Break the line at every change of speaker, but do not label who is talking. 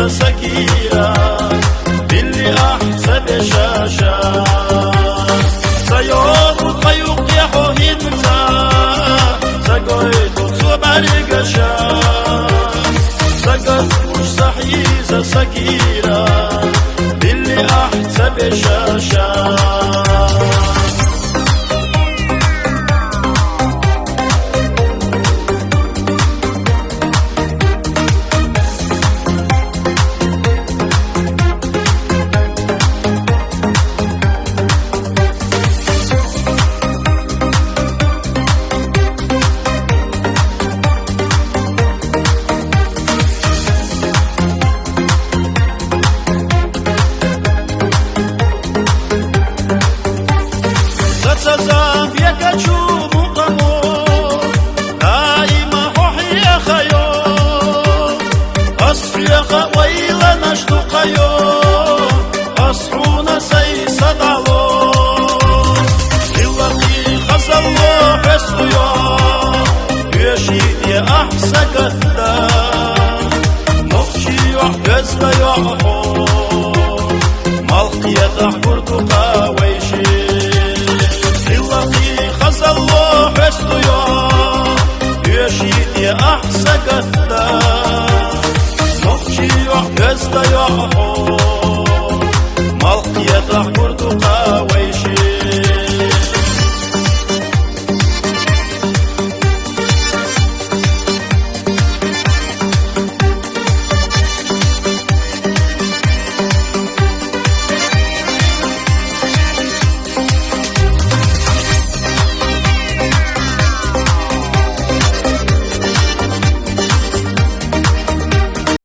سكيرة باللي أحسب شاشة سيوم خيوق يحوهنسا سقيت صوب عليقشا سقط مش صحيزة سكيرة باللي أحسب شاشة أصحونا سيسد الله إلقي خز الله حسويا يشيد يا أحسك الثام نخشي وحجز يا